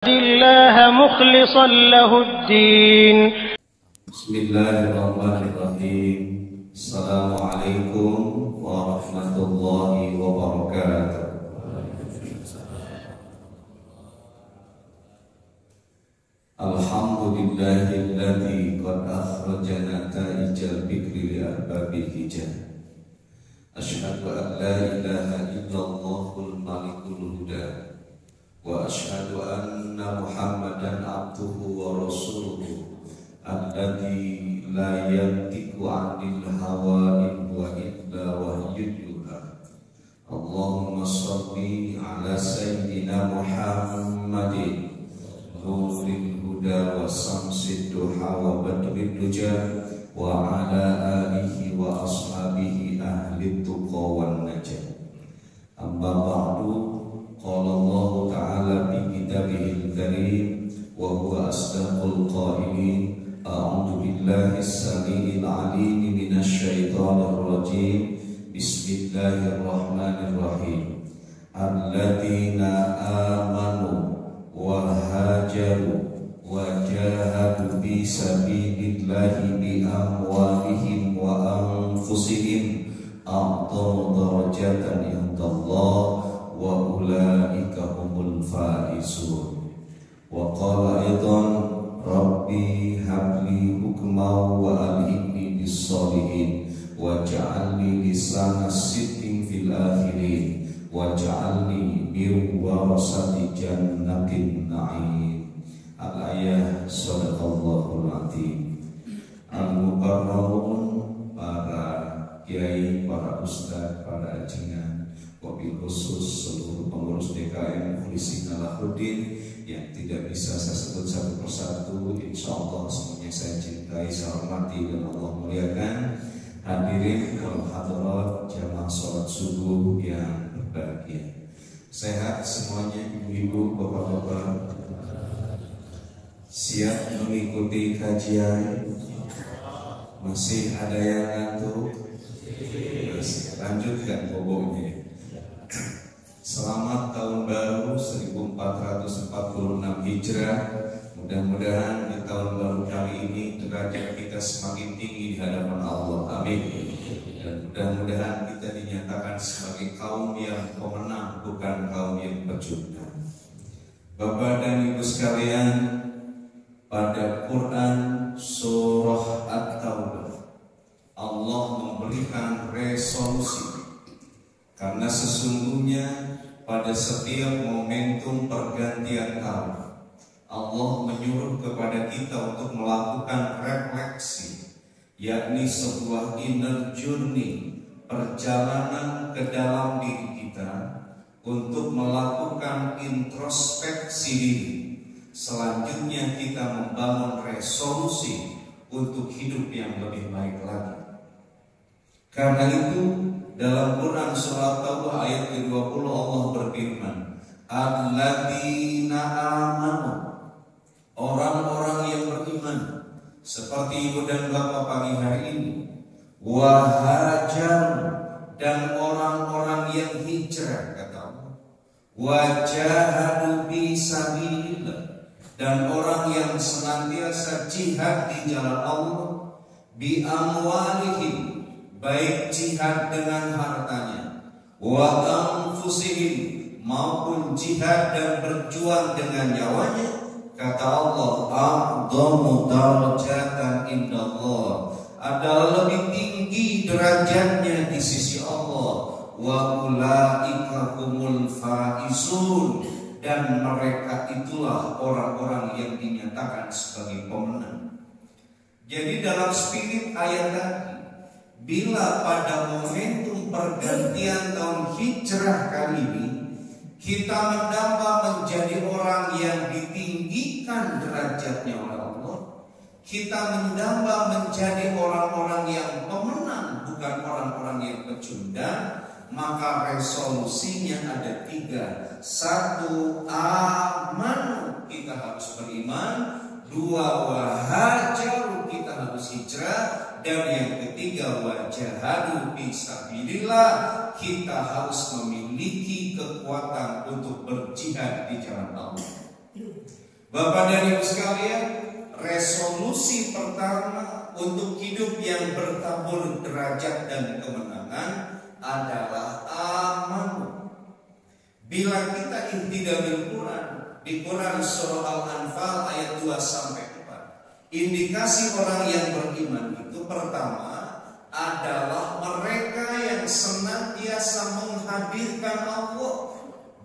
الله مخلصا له الدين. بسم الله الرحمن الرحيم. السلام عليكم ورحمة الله وبركاته. الحمد لله الذي قد أخرج نتائج البكر لأرباب الهجان. أشهد أن لا إله إلا الله الملك الهدى، وأشهد أن محمدا عبده ورسوله الذي لا ينطق عن الهوى إن هو إلا وحي يوحى. اللهم صل على سيدنا محمد نور الهدى وشمس الضحى وبدر الدجى وعلى آله وأصحابه أهل التقى والنجاة. أما بعد، قال الله تعالى في كتابه الكريم وهو أصدق القائلين: أعوذ بالله السميع العليم من الشيطان الرجيم. بسم الله الرحمن الرحيم. الذين آمنوا وهاجروا وجاهدوا في سبيل الله بأموالهم وأنفسهم أعظم درجة عند الله وأولئك هم الفائزون. وقال أيضا: ربي هب لي حكما وألهمني بالصالحين واجعلني لسان صدق في الآخرين واجعلني من ورثة جنة النعيم. Al-ayah Sadaqallahul Azim. Al-Mukarramun, para kiai, para ustadz, para ajengan, wabil khusus seluruh pengurus DKM Mukhlisina Lahuddin yang tidak bisa saya sebut satu persatu, insya Allah semuanya saya cintai, saya hormati dan Allah muliakan. Hadirin wal hadirat jamaah sholat subuh yang berbahagia. Sehat semuanya, ibu-ibu, bapak-bapak, siap mengikuti kajian? Masih ada yang ngantuk? Lanjutkan pokoknya. Selamat tahun baru 1446 Hijrah. Mudah-mudahan di tahun baru kali ini derajat kita semakin tinggi di hadapan Allah. Amin. Dan mudah-mudahan kita dinyatakan sebagai kaum yang pemenang, bukan kaum yang pecundang. Bapak dan Ibu sekalian, pada Quran surah At-Taubah Allah memberikan resolusi, karena sesungguhnya pada setiap momentum pergantian tahun Allah menyuruh kepada kita untuk melakukan refleksi, yakni sebuah inner journey, perjalanan ke dalam diri kita untuk melakukan introspeksi diri. Selanjutnya kita membangun resolusi untuk hidup yang lebih baik lagi. Karena itu dalam Quran surah Taubah ayat ke-20 Allah berfirman: Alladzina amanu, orang-orang yang beriman, seperti ibu dan bapak pagi hari ini, wahajar, dan orang-orang yang hijrah, kata Allah, wajahadu fi sabilillah, dan orang yang senantiasa jihad di jalan Allah, bi amwalihim, baik jihad dengan hartanya, wa anfusihim, maupun jihad dan berjuang dengan nyawanya, kata Allah, a'dhamu darajatan indallah, adalah lebih tinggi derajatnya di sisi Allah, wa ulaika humul faizun, dan mereka itulah orang-orang yang dinyatakan sebagai pemenang. Jadi dalam spirit ayat tadi, bila pada momentum pergantian tahun hijrah kali ini kita mendamba menjadi orang yang ditinggikan derajatnya oleh Allah, kita mendamba menjadi orang-orang yang pemenang, bukan orang-orang yang pecundang, maka resolusinya ada 3. 1, aman, kita harus beriman. 2, wahajar, kita harus hijrah. Dan yang ketiga, wajahadu fisabilillah, kita harus memiliki kekuatan untuk berjihad di jalan Allah. Bapak dan Ibu sekalian, resolusi pertama untuk hidup yang bertabur derajat dan kemenangan adalah aman. Bila kita intidabil Quran, di Quran surah Al-Anfal ayat 2 sampai 4, indikasi orang yang beriman itu pertama adalah mereka yang senantiasa menghadirkan Allah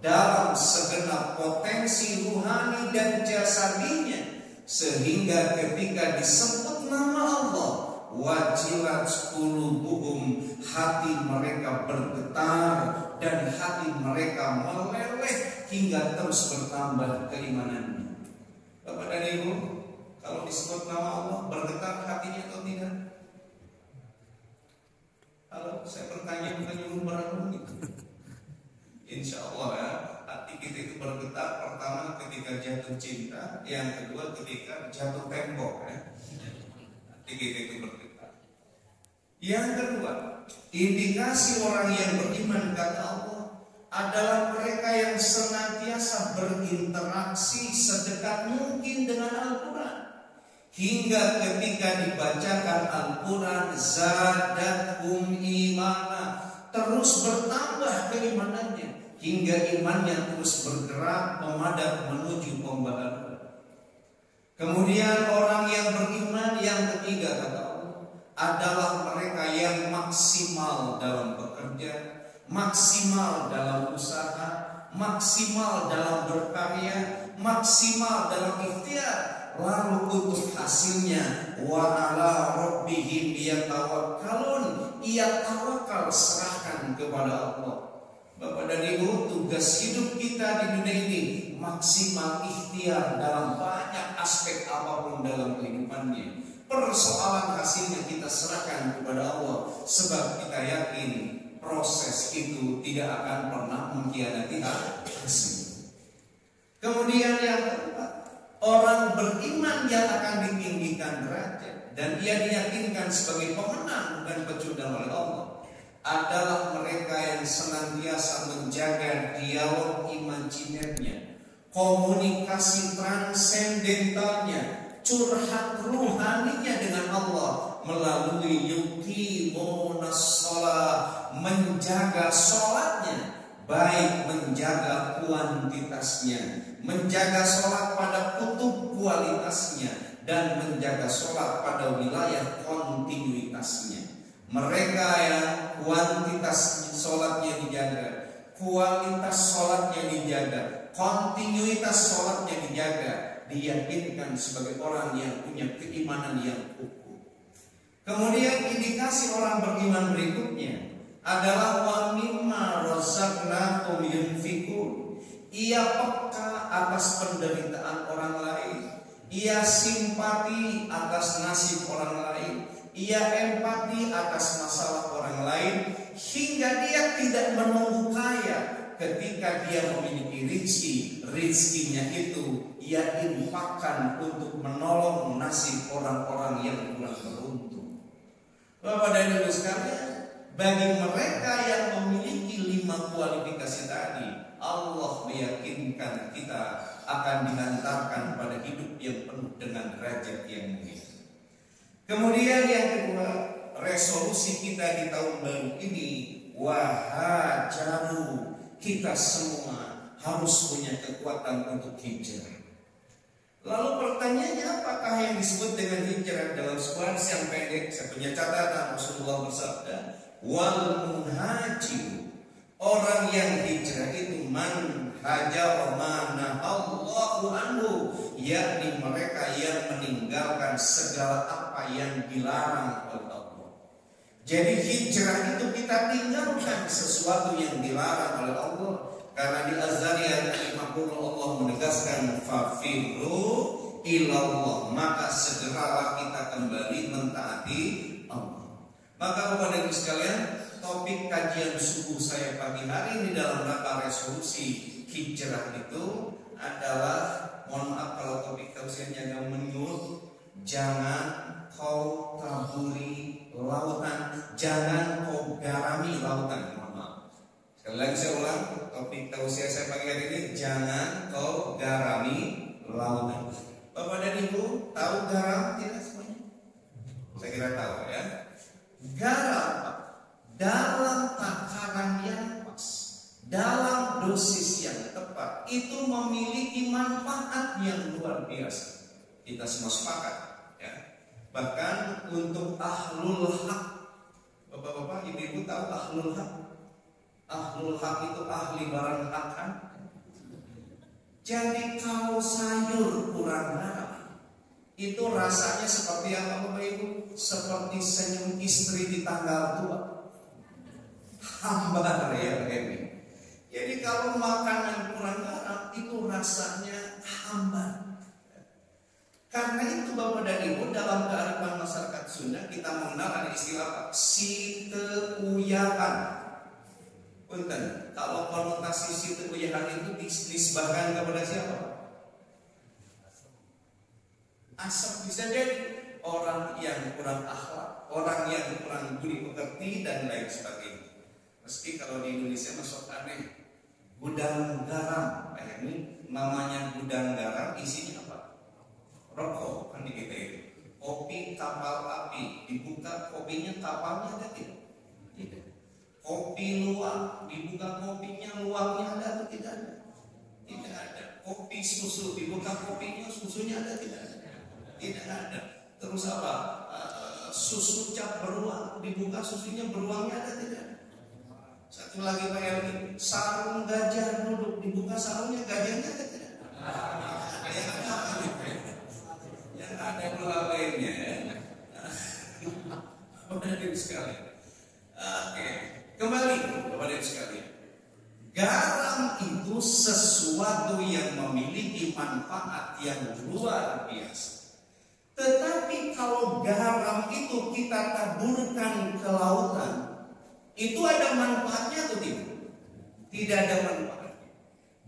dalam segenap potensi ruhani dan jasadinya, sehingga ketika disebut nama Allah, wajilat qulubuhum, hati mereka bergetar dan hati mereka meleleh hingga terus bertambah keimanannya. Bapak dan Ibu, kalau disebut nama Allah bergetar hatinya atau tidak? Kalau saya bertanya bukan nyuruh merenung gitu. Insya Allah ya, hati kita itu bergetar pertama ketika jatuh cinta, yang kedua ketika jatuh tembok ya. Hati kita itu bergetar. Yang kedua, indikasi orang yang beriman kata Allah adalah mereka yang senantiasa berinteraksi sedekat mungkin dengan Al-Quran, hingga ketika dibacakan Al-Quran zadathum imana, terus bertambah keimanannya hingga imannya terus bergerak memadat menuju pembaharuan. Kemudian orang yang beriman yang ketiga kata Allah adalah mereka yang maksimal dalam bekerja, maksimal dalam usaha, maksimal dalam berkarya, maksimal dalam ikhtiar, lalu untuk hasilnya wa ala rabbihim yatawakkalun, ia tawakal serahkan kepada Allah. Bapak dan Ibu, tugas hidup kita di dunia ini maksimal ikhtiar dalam banyak aspek apapun dalam kehidupannya. Persoalan hasilnya kita serahkan kepada Allah, sebab kita yakin proses itu tidak akan pernah mengkhianati hasil. Kemudian yang keempat, orang beriman yang akan ditinggikan derajat dan ia diyakinkan sebagai pemenang dan pecundang oleh Allah adalah mereka yang senantiasa menjaga dialog imajinernya, komunikasi transendentalnya, curhat ruhaninya dengan Allah melalui yuqimunas shalah, menjaga sholatnya, baik menjaga kuantitasnya, menjaga sholat pada kutub kualitasnya, dan menjaga sholat pada wilayah kontinuitasnya. Mereka yang kuantitas sholatnya dijaga, kualitas sholatnya dijaga, kontinuitas sholatnya dijaga, diyakinkan sebagai orang yang punya keimanan yang utuh. Kemudian indikasi orang beriman berikutnya adalah wa mimma razaqnahum yunfikun. Ia peka atas penderitaan orang lain, ia simpati atas nasib orang lain, ia empati atas masalah orang lain, hingga dia tidak menunggu kaya. Ketika dia memiliki rizkinya itu ia infakkan untuk menolong nasib orang-orang yang kurang beruntung. Bapak dan Ibu sekalian, bagi mereka yang memiliki 5 kualifikasi tadi, Allah meyakinkan kita akan dihantarkan pada hidup yang penuh dengan derajat yang mulia. Kemudian yang kedua, resolusi kita di tahun baru ini, wahajaru, kita semua harus punya kekuatan untuk hijrah. Lalu pertanyaannya, apakah yang disebut dengan hijrah? Dalam sebuah hadis yang pendek, saya punya catatan, Rasulullah bersabda, wal muhajir, orang yang hijrah itu man hajar mana Allahu anhu, yakni mereka yang meninggalkan segala apa yang dilarang oleh Allah. Jadi hijrah itu kita tinggalkan sesuatu yang dilarang oleh Allah. Karena di Az-Zariyat 50 Allah menegaskan fafirru ilallah, maka segeralah kita kembali mentaati Allah. Maka Bapak dan Ibu sekalian, topik kajian subuh saya pagi hari ini dalam rangka resolusi hijrah itu adalah, mohon maaf kalau topik tausiahnya agak menyulut, jangan kau taburi lautan, jangan kau garami lautan. Mohon maaf. Sekali lagi saya ulang, topik tausiah saya pagi hari ini, jangan kau garami lautan. lautan. Bapak dan Ibu tahu garam tidak semuanya? Saya kira tahu ya. Garam dalam takaran yang pas, dalam dosis yang tepat, itu memiliki manfaat yang luar biasa. Kita semua sepakat ya. Bahkan untuk ahlul haq, bapak-bapak, ibu-ibu tahu ahlul haq? Ahlul haq itu ahli barang hak kan? Jadi kalau sayur kurang garam, itu rasanya seperti apa Bapak Ibu? Seperti senyum istri di tanggal tua. Hambar ya ini. Jadi kalau makanan kurang garam itu rasanya hambar. Karena itu Bapak dan Ibu, dalam kearifan masyarakat Sunda kita mengenal ada istilah apa? Siteuyahan. Punten, kalau konotasi siteuyahan itu disebabkan kepada siapa? Asap. Bisa jadi orang yang kurang akhlak, orang yang kurang budi pekerti dan lain sebagainya. Meski kalau di Indonesia masuk aneh, gudang garam, kayak ini namanya gudang garam, isinya apa? Rokok kan di kita itu. Kopi kapal api, dibuka kopinya, kapalnya ada tidak? Tidak. Kopi luwak, dibuka kopinya, luwaknya ada atau tidak ada? Tidak ada. Kopi susu, dibuka kopinya, susunya ada tidak ada? Tidak ada. Terus apa? Susu cap beruang, dibuka susunya, beruangnya ada tidak ada? Satu lagi Pak Elmi, sarung gajah duduk, dibuka sarungnya, gajahnya ada tidak ada? Yang ada pula lainnya ya. Bapak Ibu sekalian. Oke. Kembali kepada sekalian, garam itu sesuatu yang memiliki manfaat yang luar biasa. Tetapi kalau garam itu kita taburkan ke lautan, itu ada manfaatnya atau tidak? Tidak ada manfaatnya.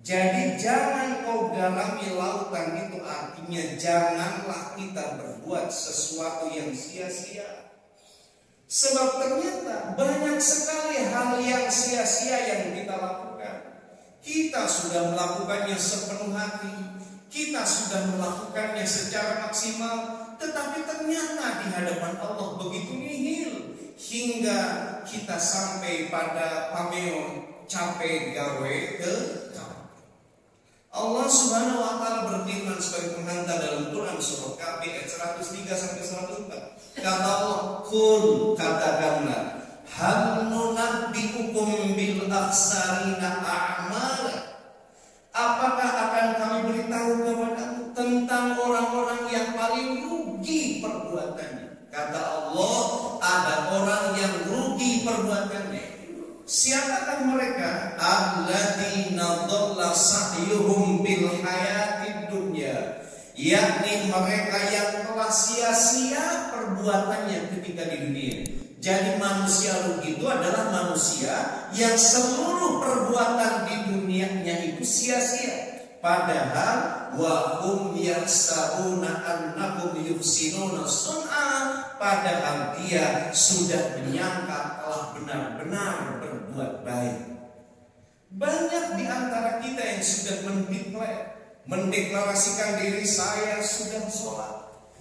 Jadi jangan kau garami lautan, itu artinya janganlah kita berbuat sesuatu yang sia-sia. Sebab ternyata banyak sekali hal yang sia-sia yang kita lakukan. Kita sudah melakukannya sepenuh hati, kita sudah melakukannya secara maksimal, tetapi ternyata di hadapan Allah begitu nihil, hingga kita sampai pada pameo capek gawe ke Allah Subhanahu wa taala berfirman sebagai penghantar dalam Quran surah Kahf ayat 103 sampai 104. Kata Allah, "Qul," katakanlah, "hal nunabbiukum bil akhsarina a'mala." Apakah akan kami beritahu kepadamu tentang orang-orang yang paling rugi perbuatannya? Kata Allah, ada orang yang rugi perbuatannya. Siapakah mereka? Alladzina dhalla sa'yuhum bil hayatid dunya, yakni mereka yang telah sia-sia perbuatannya ketika di dunia. Jadi manusia rugi itu adalah manusia yang seluruh perbuatan di dunianya itu sia-sia. Padahal wa hum yahsabuna annahum yuhsinuna sun'a, padahal dia sudah menyangka telah benar-benar berbuat baik. Banyak di antara kita yang sudah mendeklarasikan diri, saya sudah sholat,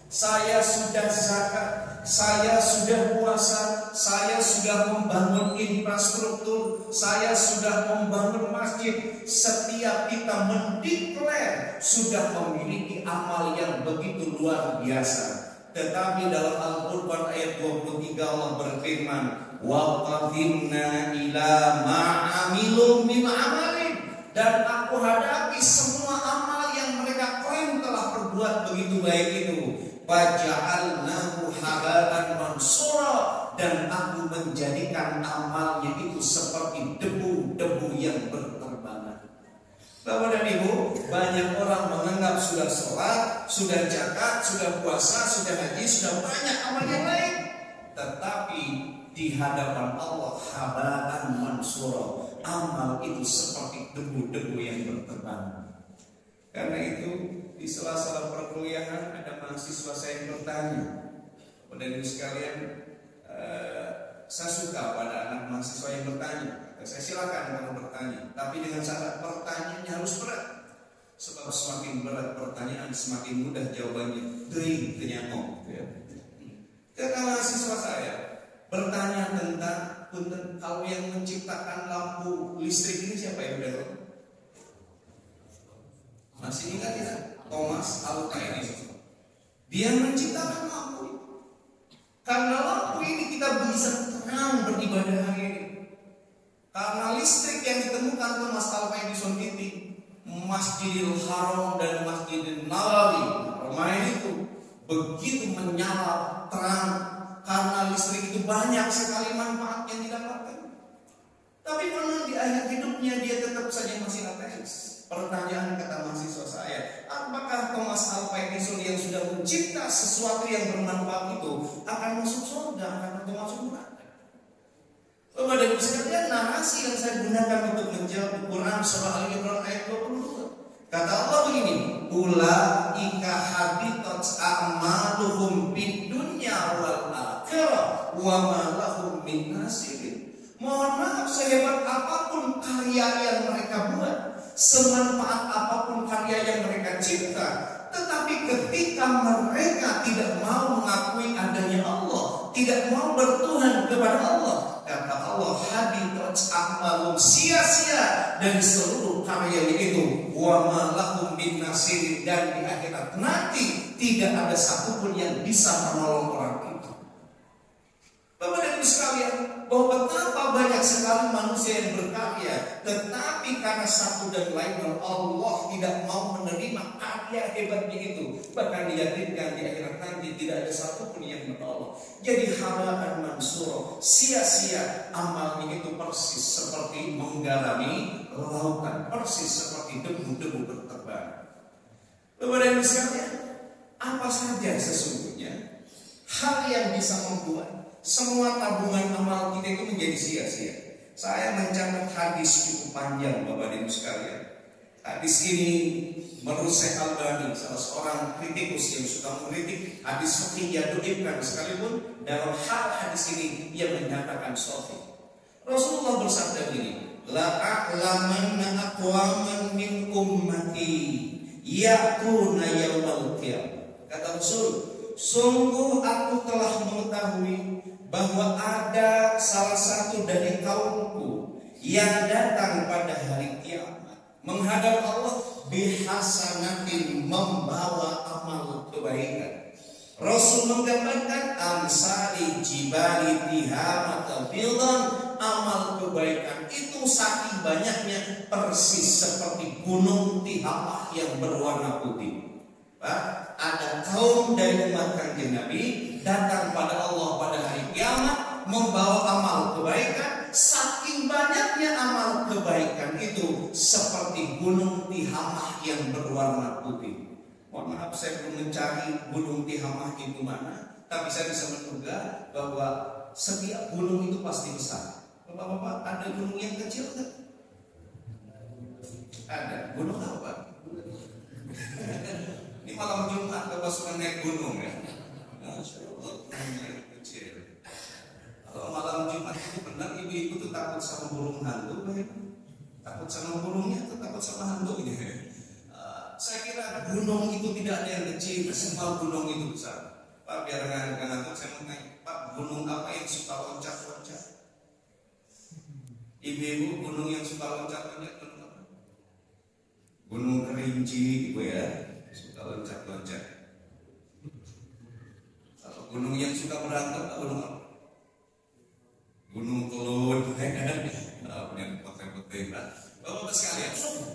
saya sudah zakat, saya sudah puasa, saya sudah membangun infrastruktur, saya sudah membangun masjid. Setiap kita mendeklar sudah memiliki amal yang begitu luar biasa. Tetapi dalam Al-Quran ayat 23 Allah berfirman, wa qadimna ila ma'amilu min amalin, dan aku hadapi semua amal yang mereka klaim telah berbuat begitu baik itu, faja'alnahu haba'an mansura, dan aku menjadikan amalnya itu seperti debu-debu yang berterbangan. Bapak dan Ibu, banyak orang menganggap sudah sholat, sudah zakat, sudah puasa, sudah haji, sudah banyak amal yang lain, tetapi di hadapan Allah haba'an mansura, amal itu seperti debu-debu yang berterbangan. Karena itu di sela-sela perkuliahan ada mahasiswa saya yang bertanya, kepada ibu sekalian, saya suka pada anak mahasiswa yang bertanya. Saya silakan kamu bertanya, tapi dengan syarat pertanyaannya harus berat. Sebab semakin berat pertanyaan, semakin mudah jawabannya. Teuing teu nyaho. Ketika mahasiswa saya bertanya tentang kalau yang menciptakan lampu listrik ini siapa ya, Bro? Masih ingat tidak? Thomas Alva Edison. Dia menciptakan lampu. Karena lampu ini kita bisa terang beribadah hari ini. Karena listrik yang ditemukan Thomas Alva Edison ini, Masjidil Haram dan Masjidil Nabawi, Roma itu begitu menyala terang. Karena listrik itu banyak sekali manfaat yang didapatkan. Tapi namun di akhir hidupnya dia tetap saja masih ateis. Pertanyaan kata mahasiswa saya, apakah Thomas Alva Edison yang sudah mencipta sesuatu yang bermanfaat itu akan masuk surga atau masuk neraka? Bapak dan Ibu sekalian, narasi yang saya gunakan untuk menjawab Quran surah Al-Imran ayat 22. Kata Allah begini, ulaika habitat a'maluhum fid dunya wal akhirah wa ma lahum min nasirin. Mohon maaf, sehebat apapun karya yang mereka buat, semanfaat apapun karya yang mereka cipta, tetapi ketika mereka tidak mau mengakui adanya Allah, tidak mau bertuhan kepada Allah, kata Allah, habitat a'malum, sia-sia dari seluruh karyanya itu, wa ma lahum min nasirin, dan di akhirat nanti tidak ada satupun yang bisa menolong orang itu. Bapak dan Ibu sekalian, bahwa betapa banyak sekali manusia yang berkarya, tetapi karena satu dan lain hal Allah tidak mau menerima karya hebatnya itu, bahkan diyakinkan di akhirat nanti tidak ada satupun yang menolong. Jadi habaan mansur, sia-sia amalnya itu, persis seperti menggarami lautan, persis seperti debu-debu berterbangan. Bapak dan Ibu sekalian, apa saja sesungguhnya hal yang bisa membuat semua tabungan amal kita itu menjadi sia-sia? Saya mencatat hadis cukup panjang, Bapak dan Ibu sekalian. Hadis ini menurut Syekh Albani, salah seorang kritikus yang suka mengkritik hadis fikih yang doibkan, sekalipun dalam hal hadis ini ia menyatakan sahih. Rasulullah bersabda begini, la a'lamanna aqwaman min ummati ya'tuna yaumal qiyamah. Kata Rasul, sungguh aku telah mengetahui bahwa ada salah satu dari kaumku yang datang pada hari kiamat menghadap Allah bihasanatin, membawa amal kebaikan. Rasul menggambarkan amsali jibali tihamat fiddan, amal kebaikan itu saking banyaknya persis seperti gunung Tihamah yang berwarna putih. Ada kaum dari umat Kanjeng Nabi datang pada Allah pada hari kiamat membawa amal kebaikan, saking banyaknya amal kebaikan itu seperti gunung Tihamah yang berwarna putih. Mohon maaf, saya belum mencari gunung Tihamah itu mana, tapi saya bisa menduga bahwa setiap gunung itu pasti besar. Bapak-bapak, ada gunung yang kecil kan? Ada. Gunung apa? Ini malam Jumat Bapak suka naik gunung ya? Kecil. Kalau malam Jumat itu benar ibu-ibu tuh takut sama burung hantu, takut sama burungnya atau takut sama hantunya? Saya kira gunung itu tidak ada yang kecil, semua gunung itu besar. Pak, biar nggak ngantuk, saya mau tanya, Pak, gunung apa yang suka loncat-loncat? Ibu-ibu, gunung yang suka loncat-loncat gunung apa? Gunung Kerinci, ibu ya, suka loncat-loncat. Kalau gunung yang suka berantem, gunung apa? Gunung Kelut, punya putih-putih. Bapak sekalian,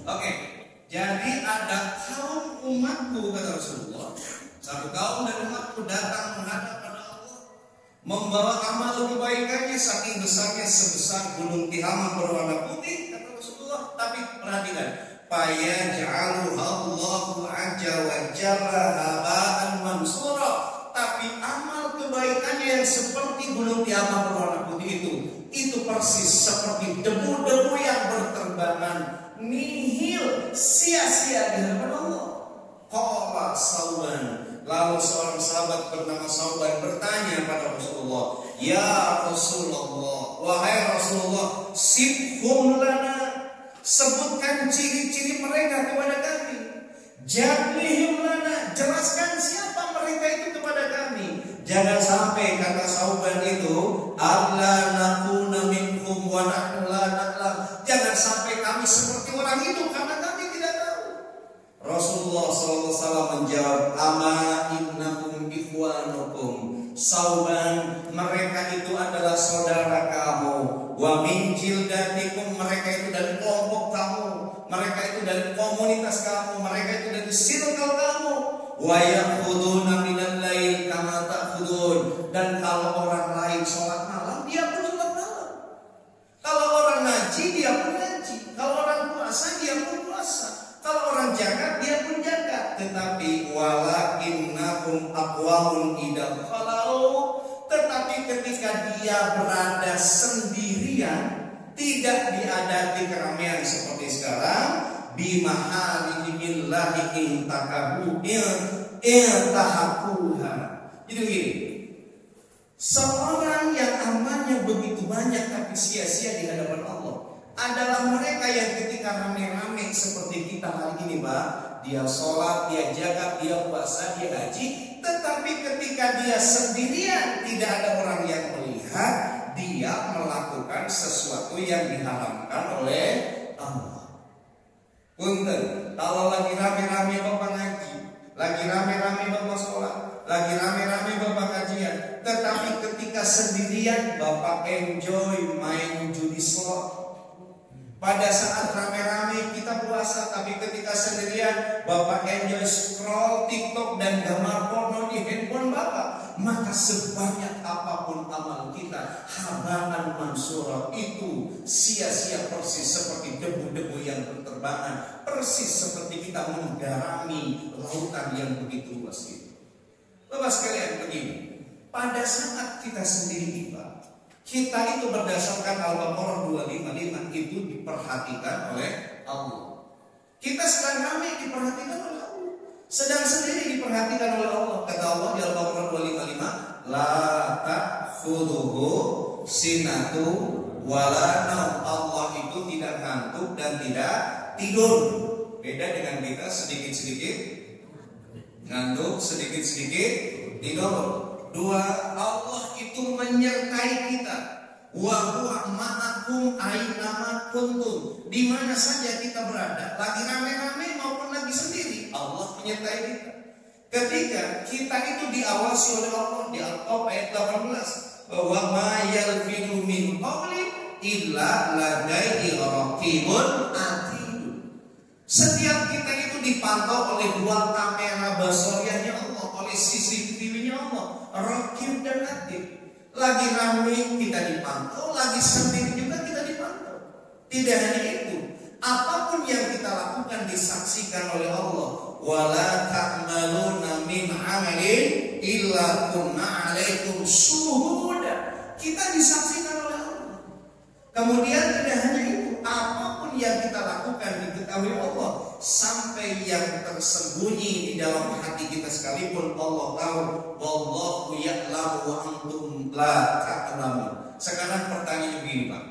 oke. Jadi ada kaum umatku, kata Rasulullah, satu kaum dari umatku datang menghadap pada Allah, membawa amal kebaikannya saking besarnya sebesar gunung Tihamah berwarna putih, kata Rasulullah. Tapi perhatikan, fayaj'aluha Allahu azza wa jalla haba'an mansura. Tapi amal kebaikannya yang seperti gunung Tihamah berwarna putih itu persis seperti debu-debu yang berterbangan, nihil, sia-sia di hadapan Allah. Qala Sauban, lalu seorang sahabat bernama Sauban bertanya pada Rasulullah, ya Rasulullah, wahai Rasulullah, sifhum lana, sebutkan ciri-ciri mereka kepada kami. Jadlihim lana, jelaskan siapa mereka itu kepada kami. Jangan sampai kata Sauban itu, alla nakuna minhum wa nahnu la na'lam. Jangan sampai kami seperti orang itu karena kami tidak tahu. Rasulullah SAW menjawab, ama innakum ikhwanukum. Sauban, mereka itu adalah saudara kamu. Wa min jildatikum, mereka itu dari kelompok kamu. Mereka itu dari komunitas kamu, mereka itu dari circle kamu. Wa yakhuduna minal lail kama ta'khudun. Dan kalau orang lain sholat malam, dia pun sholat malam. Kalau orang ngaji, dia pun ngaji. Kalau orang puasa, dia pun puasa. Kalau orang zakat, dia pun zakat. Tetapi walakinnahum aqwamun idza khalau. Tetapi ketika dia berada sendirian, tidak diadati keramaian seperti sekarang, bimaharimillahi intakahu iltahakuha. Jadi begini, seorang yang amalnya begitu banyak tapi sia-sia di hadapan Allah adalah mereka yang ketika rame-rame seperti kita hari ini, Pak, dia sholat, dia zakat, dia puasa, dia haji, tetapi ketika dia sendirian tidak ada orang yang melihat, dia melakukan sesuatu yang diharamkan oleh Allah. Punten, kalau lagi rame-rame Bapak ngaji, lagi rame-rame Bapak sholat, lagi rame-rame Bapak kajian, tetapi ketika sendirian Bapak enjoy main judi slot. Pada saat rame-rame kita puasa, tapi ketika sendirian Bapak enjoy scroll TikTok dan gambar porno di handphone Bapak, maka sebanyak apapun amal kita, habanan mansura, itu sia-sia persis seperti debu-debu yang berterbangan, persis seperti kita menggarami lautan yang begitu luas itu. Bapak sekalian begini, pada saat kita sendiri, Pak, kita itu berdasarkan Al-Baqarah 255 itu diperhatikan oleh Allah. Kita sedang ramai diperhatikan oleh Allah, sedang sendiri diperhatikan oleh Allah. Kata Allah di Al-Baqarah 255, la ta'khudhuhu sinatu wala naum. Allah itu tidak ngantuk dan tidak tidur. Beda dengan kita sedikit-sedikit ngantuk, sedikit-sedikit tidur. Dua, Allah itu menyertai kita. Wa huwa ma'akum aina kuntum. Di mana saja kita berada, lagi rame-rame maupun lagi sendiri, Allah menyertai kita. Ketika kita itu diawasi oleh Allah di Al-Qaf ayat 18, wa ma yalfidu min qawli illa ladaihi raqibun atid. Setiap kita itu dipantau oleh dua kamera basariahnya Allah, oleh CCTV-nya Allah, Raqib dan Atid. Lagi ramai kita dipantau, lagi sendiri juga kita dipantau. Tidak hanya itu, apapun yang kita lakukan disaksikan oleh Allah. Wala ta'maluna min 'amalin illa kunna 'alaikum syuhuda. Kita disaksikan oleh Allah. Kemudian tidak hanya itu, apapun yang kita lakukan diketahui Allah. Sampai yang tersembunyi di dalam hati kita sekalipun Allah tahu. Wallahu ya'lamu wa antum la ta'lamun. Sekarang pertanyaan begini, Pak.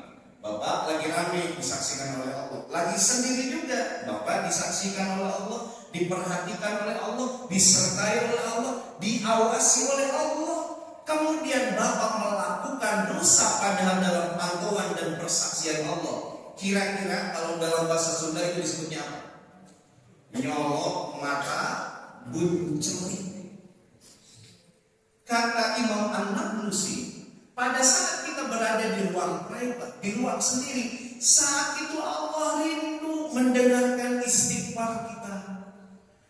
Bapak lagi ramai disaksikan oleh Allah, lagi sendiri juga Bapak disaksikan oleh Allah, diperhatikan oleh Allah, disertai oleh Allah, diawasi oleh Allah. Kemudian Bapak melakukan dosa padahal dalam pantauan dan persaksian Allah. Kira-kira kalau dalam bahasa Sunda itu disebutnya apa? Nyolok mata buncelik. Kata Imam An-Nablusi, pada saat kita berada di ruang privat, di ruang sendiri, saat itu Allah rindu mendengarkan istighfar kita.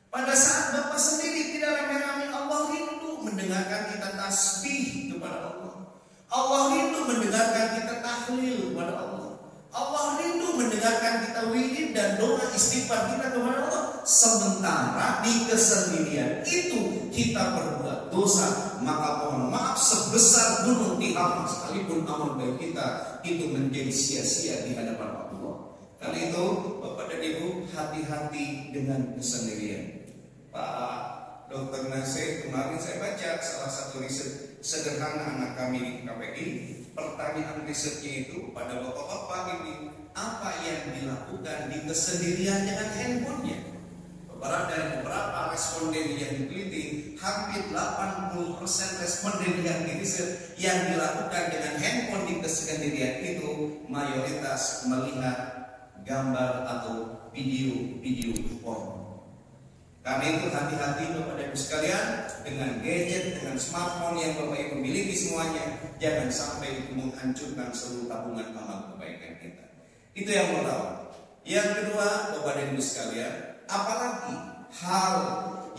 Pada saat Bapak sendiri tidak rame-rame, Allah rindu mendengarkan kita tasbih kepada Allah. Allah rindu mendengarkan kita tahlil kepada Allah. Allah rindu mendengarkan kita wirid dan doa istighfar kita kepada Allah. Sementara di kesendirian itu kita berbuat dosa, maka mohon maaf sebesar gunung Tihamah sekalipun amal baik kita itu menjadi sia-sia di hadapan Allah. Karena itu Bapak dan Ibu, hati-hati dengan kesendirian. Pak Dr. Nasir, kemarin saya baca salah satu riset sederhana anak kami di KPI. Pertanyaan risetnya itu pada bapak-bapak ini, apa yang dilakukan di kesendirian dengan handphonenya? Dari beberapa responden yang diteliti, hampir 80% responden yang diriset yang dilakukan dengan handphone di kesendirian itu mayoritas melihat gambar atau video porno. Karena itu hati-hati Bapak Ibu sekalian dengan gadget, dengan smartphone yang Bapak Ibu miliki semuanya, jangan sampai itu menghancurkan seluruh tabungan amal kebaikan kita. Itu yang pertama. Yang kedua, Bapak Ibu sekalian, apalagi hal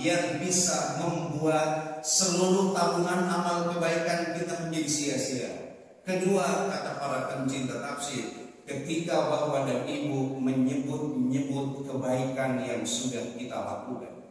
yang bisa membuat seluruh tabungan amal kebaikan kita menjadi sia-sia. Kedua, kata para pencinta tafsir, ketika Bapak dan Ibu menyebut kebaikan yang sudah kita lakukan.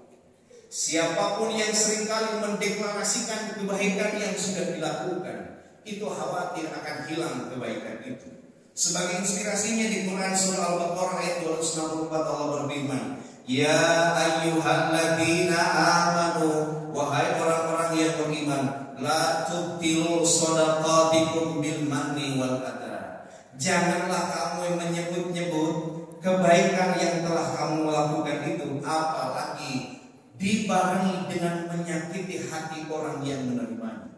Siapapun yang seringkali mendeklarasikan kebaikan yang sudah dilakukan, itu khawatir akan hilang kebaikan itu. Sebagai inspirasinya di Quran surah Al-Baqarah ayat 264 Allah berfirman, Ya ayyuhalladzina amanu, wahai orang-orang yang beriman, la tubtilu shadaqatikum bil manni wal adha. Janganlah kamu menyebut-nyebut kebaikan yang telah kamu lakukan itu, apalagi dibarengi dengan menyakiti hati orang yang menerimanya.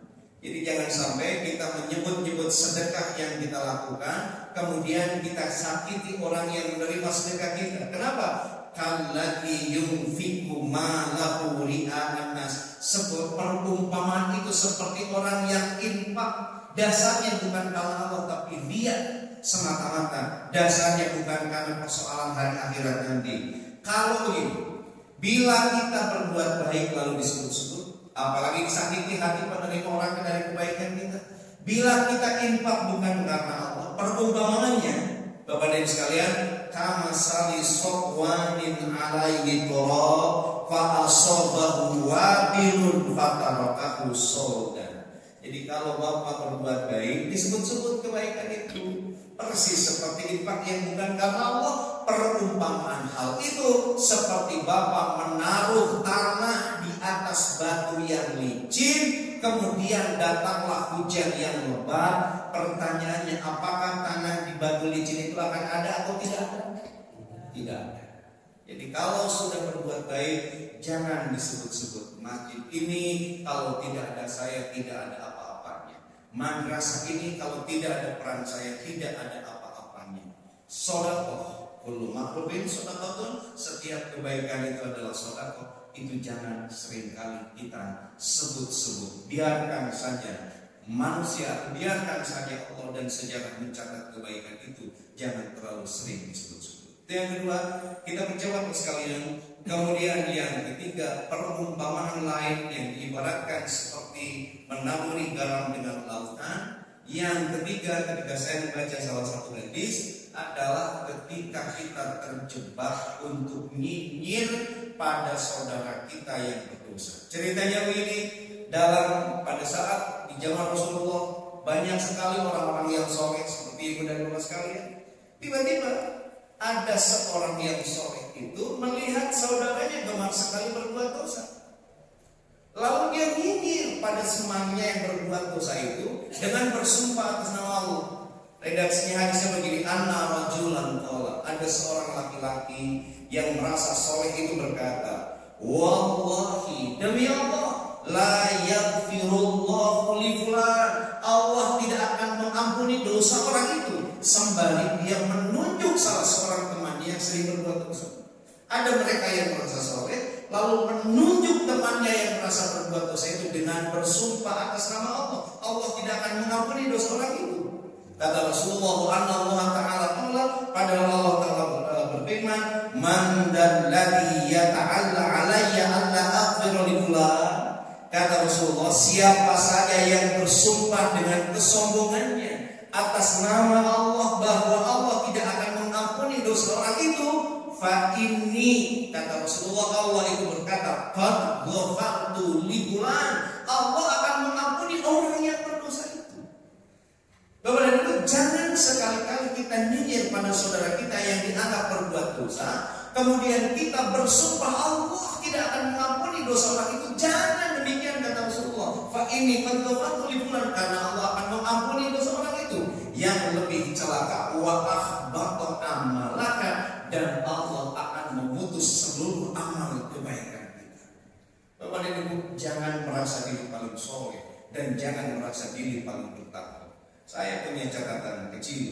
Jadi jangan sampai kita menyebut-nyebut sedekah yang kita lakukan, kemudian kita sakiti orang yang menerima sedekah kita. Kenapa? Kallati yunfiqu ma lahu ri'an nas. Perumpamaan itu seperti orang yang infak, dasarnya bukan karena Allah tapi dia semata-mata, dasarnya bukan karena persoalan hari akhirat nanti. Kalau begini, bila kita berbuat baik lalu disebut-sebut, apalagi sakiti hati penerima orang dari kebaikan kita. Bila kita infak bukan karena Allah, perumpamaannya Bapak dan Ibu sekalian, kama sali sofwanin alaihi turab fa asabahu wabilun fatarakahu soldan. Jadi kalau Bapak berbuat baik, disebut-sebut kebaikan itu, persis seperti infak yang bukan karena Allah. Perumpamaan hal itu seperti Bapak menaruh tanah di atas batu yang licin, kemudian datanglah hujan yang lebat. Pertanyaannya, apakah tanah di batu licin itu akan ada atau tidak ada? Tidak ada. Jadi kalau sudah berbuat baik, jangan disebut-sebut. Masjid ini kalau tidak ada saya, tidak ada apa-apanya. Madrasah ini kalau tidak ada peran saya, tidak ada apa-apanya. Sedekah, kullu ma'rufin shadaqatun, setiap kebaikan itu adalah sedekah. Itu jangan seringkali kita sebut-sebut. Biarkan saja manusia, biarkan saja Allah dan sejarah mencatat kebaikan itu, jangan terlalu sering disebut-sebut. Yang kedua, kita menjawab sekalian. Kemudian yang ketiga, perumpamaan lain yang diibaratkan seperti menaburi garam dengan lautan. Yang ketiga, ketika saya membaca salah satu hadis, adalah ketika kita terjebak untuk nyinyir pada saudara kita yang berdosa. Ceritanya begini, pada saat di zaman Rasulullah, banyak sekali orang-orang yang soleh seperti ibu dan bapak sekalian. Tiba-tiba ada seorang yang soleh itu melihat saudaranya gemar sekali berbuat dosa. Lalu dia nyinyir pada semuanya yang berbuat dosa itu dengan bersumpah atas nama Allah. Redaksinya hadisnya begini, anna rajulan qala, ada seorang laki-laki yang merasa soleh itu berkata, wallahi, demi Allah, la yaghfirullahu li fulan, Allah tidak akan mengampuni dosa orang itu, sembari dia menunjuk salah seorang temannya yang sering berbuat dosa. Ada mereka yang merasa soleh, lalu menunjuk temannya yang merasa berbuat dosa itu dengan bersumpah atas nama Allah, Allah tidak akan mengampuni dosa orang itu. Kata Rasulullah, Allah Ta'ala qala, padahal Allah Ta'ala berfirman, man dalladhi yata'alla alayya alla aghfira li fulan. Kata Rasulullah, siapa saja yang bersumpah dengan kesombongannya atas nama Allah bahwa Allah tidak akan mengampuni dosa orang itu, fa inni, kata Rasulullah, Allah itu berkata, qad ghafartu li fulan, Allah akan mengampuni orang yang berdosa itu. Bapak dan Ibu, jangan sekali-kali kita nyinyir pada saudara kita yang dianggap berbuat dosa, kemudian kita bersumpah Allah tidak akan mengampuni dosa orang itu. Jangan demikian, kata Rasulullah. Fa ini qadzafattu li fulan, karena Allah akan mengampuni dosa orang itu. Yang lebih celaka, wa akhbata amalaka, dan Allah akan memutus seluruh amal jangan merasa diri paling soleh dan jangan merasa diri paling bertakwa. Saya punya catatan kecil,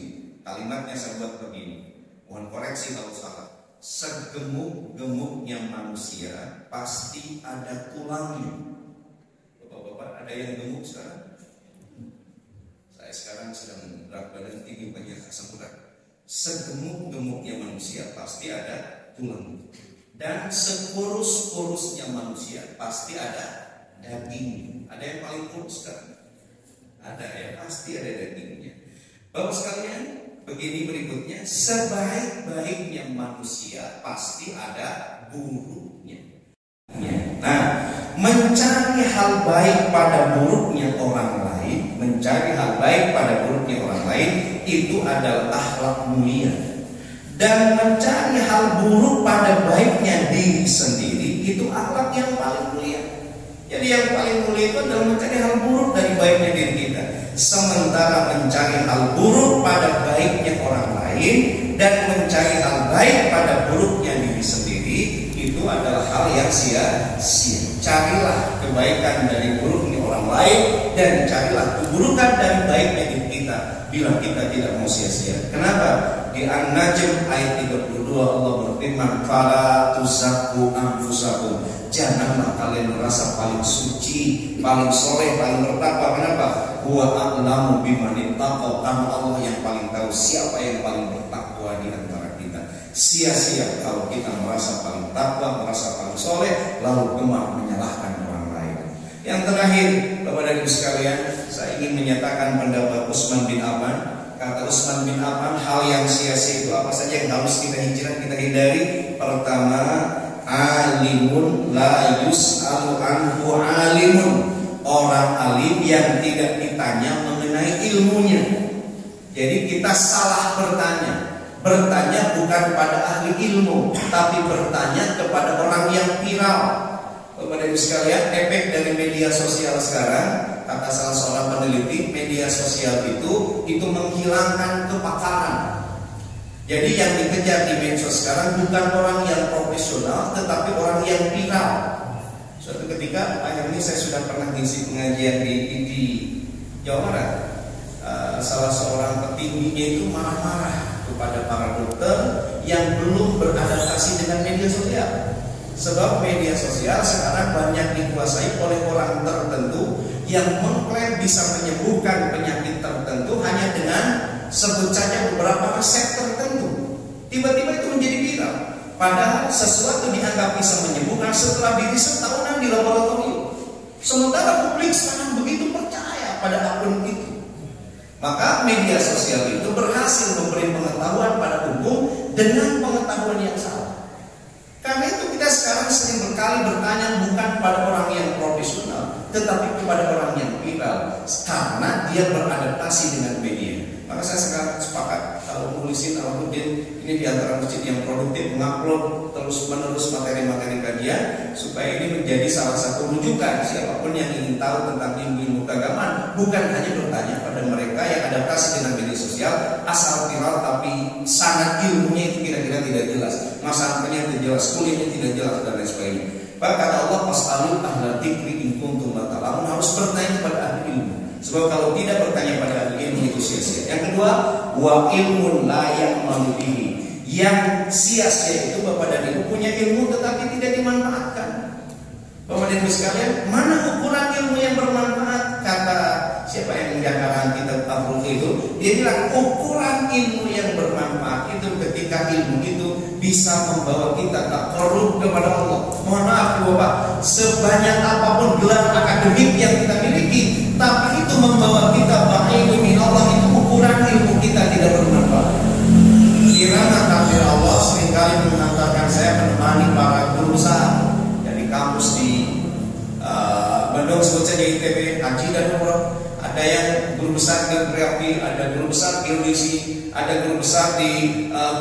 kalimatnya saya buat begini, mohon koreksi kalau salah. Segemuk-gemuknya manusia pasti ada tulangnya. Bapak-bapak ada yang gemuk sekarang? Saya sekarang sedang berat badan tinggi, banyak asam urat. Segemuk-gemuknya manusia pasti ada tulang. Dan sekurus-kurusnya manusia pasti ada daging. Ada yang paling kurus kan? Ada ya, pasti ada dagingnya. Bapak sekalian, begini berikutnya, sebaik-baiknya manusia pasti ada buruknya. Nah, mencari hal baik pada buruknya orang lain, mencari hal baik pada buruknya orang lain itu adalah akhlak mulia. Dan mencari hal buruk pada baiknya diri sendiri itu akhlak yang paling mulia. Jadi yang paling mulia itu adalah mencari hal buruk dari baiknya diri kita. Sementara mencari hal buruk pada baiknya orang lain dan mencari hal baik pada buruknya diri sendiri itu adalah hal yang sia-sia. Carilah kebaikan dari buruknya orang lain dan carilah keburukan dari baiknya diri kita bila kita tidak mau sia-sia. Kenapa? Di An-Najm ayat 32 Allah berfirman, "Fala tuzakku anfusakum." Janganlah kalian merasa paling suci, paling soleh, paling bertakwa. Kenapa? Huwa a'lamu biman ittaqa. Karena Allah yang paling tahu siapa yang paling bertakwa di antara kita. Sia-sia kalau kita merasa paling takwa, merasa paling soleh, lalu gemar menyalahkan orang lain. Yang terakhir, Bapak dan Ibu sekalian, saya ingin menyatakan pendapat Utsman bin Affan. Kata Utsman bin Affan, hal yang sia-sia itu apa saja yang harus kita hindari? Pertama, alimun la yus'alu anhu alimun. Orang alim yang tidak ditanya mengenai ilmunya. Jadi kita salah bertanya. Bertanya bukan pada ahli ilmu, tapi bertanya kepada orang yang viral. Bapak Ibu sekalian, efek dari media sosial sekarang, kata salah seorang peneliti, media sosial itu menghilangkan kepakaran. Jadi yang dikejar di medsos sekarang bukan orang yang profesional, tetapi orang yang viral. Suatu ketika, akhirnya saya sudah pernah ngisi pengajian di Jawa Barat. Salah seorang petingginya itu marah-marah kepada para dokter yang belum beradaptasi dengan media sosial. Sebab media sosial sekarang banyak dikuasai oleh orang tertentu yang mengklaim bisa menyembuhkan penyakit tertentu hanya dengan sebut saja beberapa resep tertentu. Tiba-tiba itu menjadi viral. Padahal sesuatu dianggap bisa menyembuhkan setelah diriset tahunan di laboratorium. Sementara publik sekarang begitu percaya pada akun itu. Maka media sosial itu berhasil memberi pengetahuan pada umum dengan pengetahuan yang salah. Karena itu kita sekarang sering berkali bertanya bukan pada orang yang profesional, tetapi kepada orang yang viral, karena dia beradaptasi dengan media. Maka saya sekarang sepakat kalau nulisin Alhamdulillah ini di antara masjid yang produktif, mengupload terus menerus materi-materi kajian supaya ini menjadi salah satu rujukan siapapun yang ingin tahu tentang ilmu keagamaan, bukan hanya bertanya pada mereka yang adaptasi dengan media sosial asal viral tapi sangat ilmunya itu kira-kira tidak jelas, masalahnya tidak jelas, kuliahnya tidak jelas dan lain sebagainya. Maka kata Allah, "Fas'alul ahla dzikri in kuntum la ta'lamun." Harus bertanya kepada ahli ilmu. Sebab kalau tidak bertanya pada ahli ilmu itu sia-sia. Yang kedua, wa ilmun la ya'malu bihi. Yang sia-sia itu Bapak dan Ibu punya ilmu tetapi tidak dimanfaatkan. Bapak dan Ibu sekalian, mana ukuran ilmu yang bermanfaat? Kata siapa yang menjalankan kitab Al-Ruh itu, dia bilang ukuran ilmu yang bermanfaat itu ketika ilmu itu bisa membawa kita takarrub kepada Allah. Mohon maaf Bapak, sebanyak apapun gelar akademik yang kita miliki, tapi itu membawa kita ba'idun min Allah, itu ukuran ilmu kita tidak bermanfaat. Kirana takdir Allah seringkali mengantarkan saya menemani para guru besar dari kampus di Bandung, sebut saja ITB, Haji dan Umroh. Ada yang guru besar geografi, ada guru besar geodesi, ada guru besar di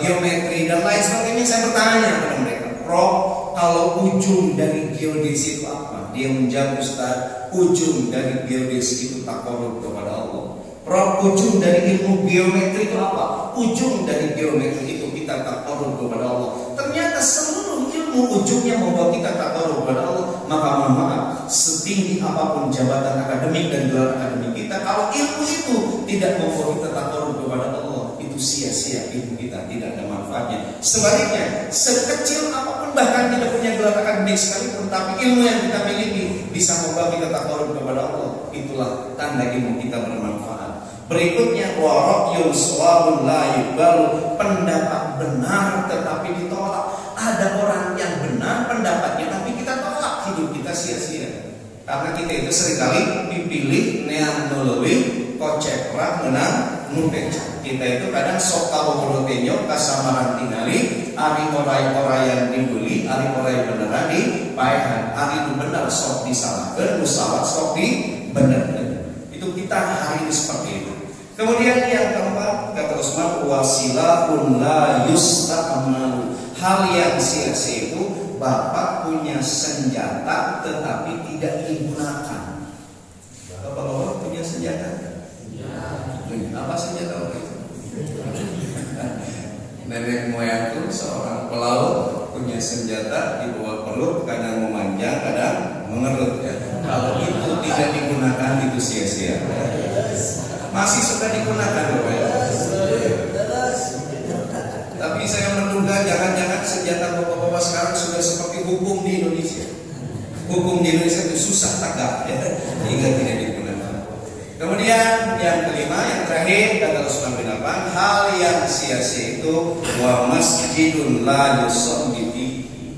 geometri dan lain sebagainya. Saya bertanya kepada mereka, Prof, kalau ujung dari geodesi itu apa? Dia menjawab, Ustaz, ujung dari geodesi itu takarrub kepada Allah. Prof, ujung dari ilmu geometri itu apa? Ujung dari geometri itu kita takarrub kepada Allah. Ternyata seluruh ilmu ilmu ujungnya membawa kita takarub kepada Allah, maka mohon maaf, setinggi apapun jabatan akademik dan gelar akademik kita, kalau ilmu itu tidak membawa kita takarub kepada Allah, itu sia-sia ilmu kita, tidak ada manfaatnya. Sebaliknya, sekecil apapun bahkan tidak punya gelar akademik sekalipun, tapi ilmu yang kita miliki bisa membawa kita takarub kepada Allah, itulah tanda ilmu kita bermanfaat. Berikutnya, warakyun shawabun la yuqbalu, pendapat benar tetapi ditolak. Ada orang yang benar pendapatnya tapi kita tolak, hidup kita sia-sia. Karena kita itu seringkali dipilih neang nolowi kocekrak menang nupeca. Kita itu kadang sok kabogodo tenyok kasamaran tingali, ari orai-orai yang dibeli, ari orai beneran di paehan, ari nu bener sok disalahkeun, nu salah sok di benerkeun. Itu kita hari ini seperti itu. Kemudian yang keempat, kata Utsman, wasilahun la yusta'malu. Hal yang sia-sia itu bapak punya senjata tetapi tidak digunakan. Bapak-bapak punya senjata? Apa senjata itu? Nenek moyangku seorang pelaut punya senjata di bawah perut, kadang memanjang, kadang mengerut ya. Kalau itu tidak digunakan itu sia-sia. Masih sudah digunakan Bapak ya. Tapi saya menduga jangan-jangan senjata bapak-bapak sekarang sudah seperti hukum di Indonesia. Hukum di Indonesia itu susah tagak ya, hingga tidak digunakan. Kemudian yang kelima, yang terakhir, kata Utsman bin Affan, hal yang sia-sia itu wa masjidun la yusalli fihi.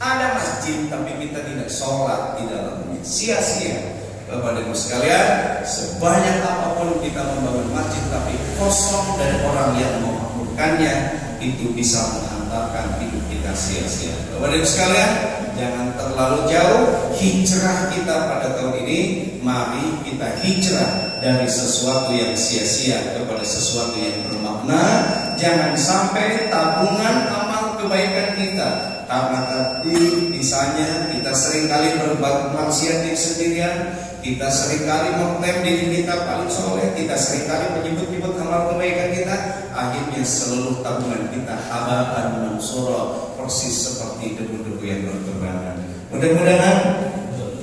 Ada masjid tapi kita tidak sholat di dalamnya, sia-sia. Bapak dan Ibu sekalian, sebanyak apapun kita membangun masjid tapi kosong dan orang yang memakmurkannya, itu bisa menghantarkan hidup kita sia-sia. Bapak dan Ibu sekalian, jangan terlalu jauh hijrah kita pada tahun ini. Mari kita hijrah dari sesuatu yang sia-sia kepada sesuatu yang bermakna. Jangan sampai tabungan amal kebaikan kita, karena tadi misalnya kita seringkali berbuat maksiat di sendirian, kita seringkali mengklaim diri kita paling soleh, kita seringkali menyebut-nyebut amal kebaikan kita, akhirnya seluruh tabungan kita habaan mansura, persis seperti debu-debu yang berterbangan. Mudah-mudahan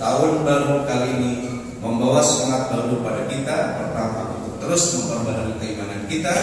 tahun baru kali ini membawa semangat baru pada kita. Pertama, untuk terus memperbarui keimanan kita.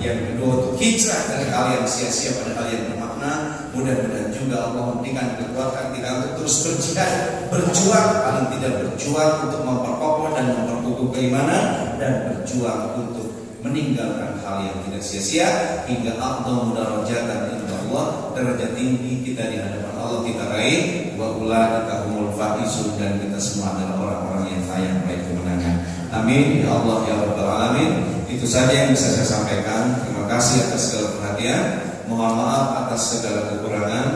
Yang kedua, untuk hijrah dari hal yang sia-sia pada hal yang bermakna. Mudah-mudahan juga Allah memberikan kekuatan kita untuk terus berjihad, berjuang, paling tidak berjuang untuk memperkokoh dan memperkukuh keimanan, dan berjuang untuk meninggalkan hal yang tidak sia-sia hingga a'dhamu darajatan inda Allah, derajat tinggi kita di hadapan Allah kita raih. Wa ulaika humul faizun, dan kita semua adalah orang-orang yang layak baik kemenangan. Amin ya Allah ya rabbal alamin. Itu saja yang bisa saya sampaikan. Terima kasih atas segala perhatian. Mohon maaf atas segala kekurangan.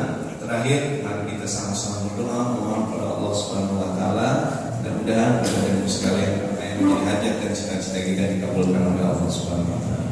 Terakhir, mari kita sama-sama berdoa mohon pada Allah Subhanahu wa taala. Mudah-mudahan Bapak Ibu sekalian apa yang menjadi hajat dan cita-cita kita dikabulkan oleh Allah Subhanahu wa taala.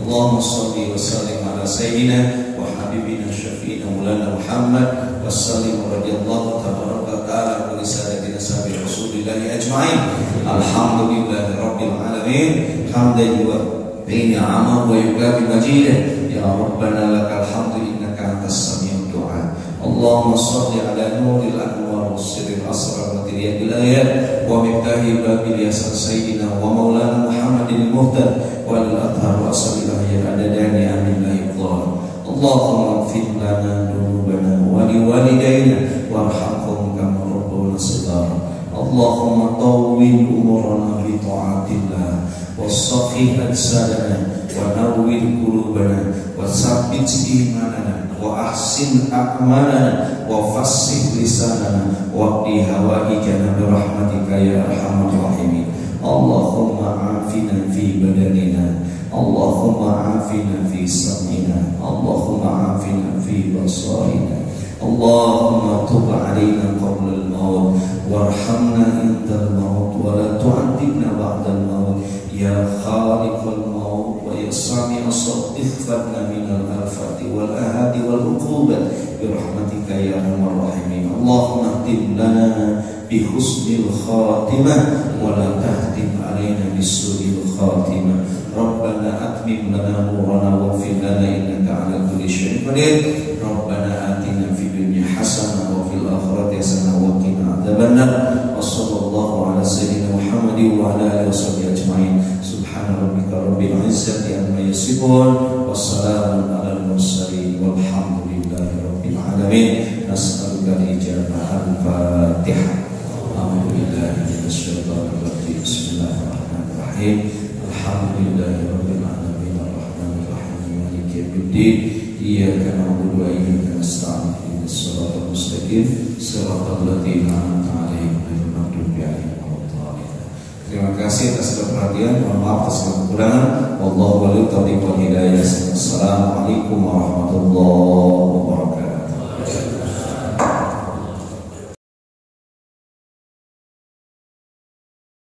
Allahumma shalli wa sallim ala sayyidina wa habibina syafi'ina maulana Muhammad wa sallim radhiyallahu tabaraka ta'ala wa risalatina sabi Rasulillah ajma'in. Alhamdulillahi rabbil alamin. Hamdan wa ni'ama wa yukafi majidah. Ya Rabbana lakal hamdu innaka antas sami'ud du'a. Allahumma shalli ala nuril anwar was-sirril asrar wa tiryaqil ayat wa miftahi babil yasar sayyidina wa maulana Muhammadin al-muhtad wal athhar wa sallallahu ya adadani amin la yudhar. Allahumma ighfir lana dhunubana wa liwalidayna warhamhum kama rabbuna shighara. Allahumma tawwil umurana bi ta'atillah was-sahih ajsadana wa nawwir qulubana wa tsabbit imanana wa ahsin a'malana wa fassih lisanana wa qdi hawaijana bi rahmatika ya arhamar rahimin. Allahumma afina fi badanina, Allahumma afina fi sam'ina, Allahumma afina fi basarina, Allahumma tub alaina qabla al-maut warhamna inda al-maut wa la tu'adzibna ba'da al-maut ya khaliqal maut wa ya sami'a as-sawt ighfirna min al-afati wal ahadi wal uqubat bi rahmatika ya arhamar rahimin. Allahumma khtim lana bi husnil khatimah wa la tahtim alaina bisu'il khatimah. Rabbana atmim lana nurana waghfir lana innaka ala kulli syai'in qadir. Rabbana atina fid dunya wa sallallahu ala sayyidina Muhammadin wa ala alihi washabbihi ajmain. Subhana rabbika rabbil izzati amma yasifun, wassalamun alal mursalin, walhamdulillahi rabbil alamin. Nas'aluka al-ijabah. Al-Fatihah. A'udzu billahi minasyaitonir rajim. Bismillahirrahmanirrahim. Alhamdulillahi rabbil alamin, arrahmanir rahim, maliki yaumiddin. Iyyaka na'budu wa iyyaka nasta'in. Ihdinas siratal mustaqim, siratal ladzina an'amta 'alaihim ghairil maghdubi 'alaihim waladdallin. Terima kasih atas perhatian. Mohon maaf atas kekurangan. Wallahu waliyul taufiq wal hidayah. Assalamualaikum warahmatullahi wabarakatuh.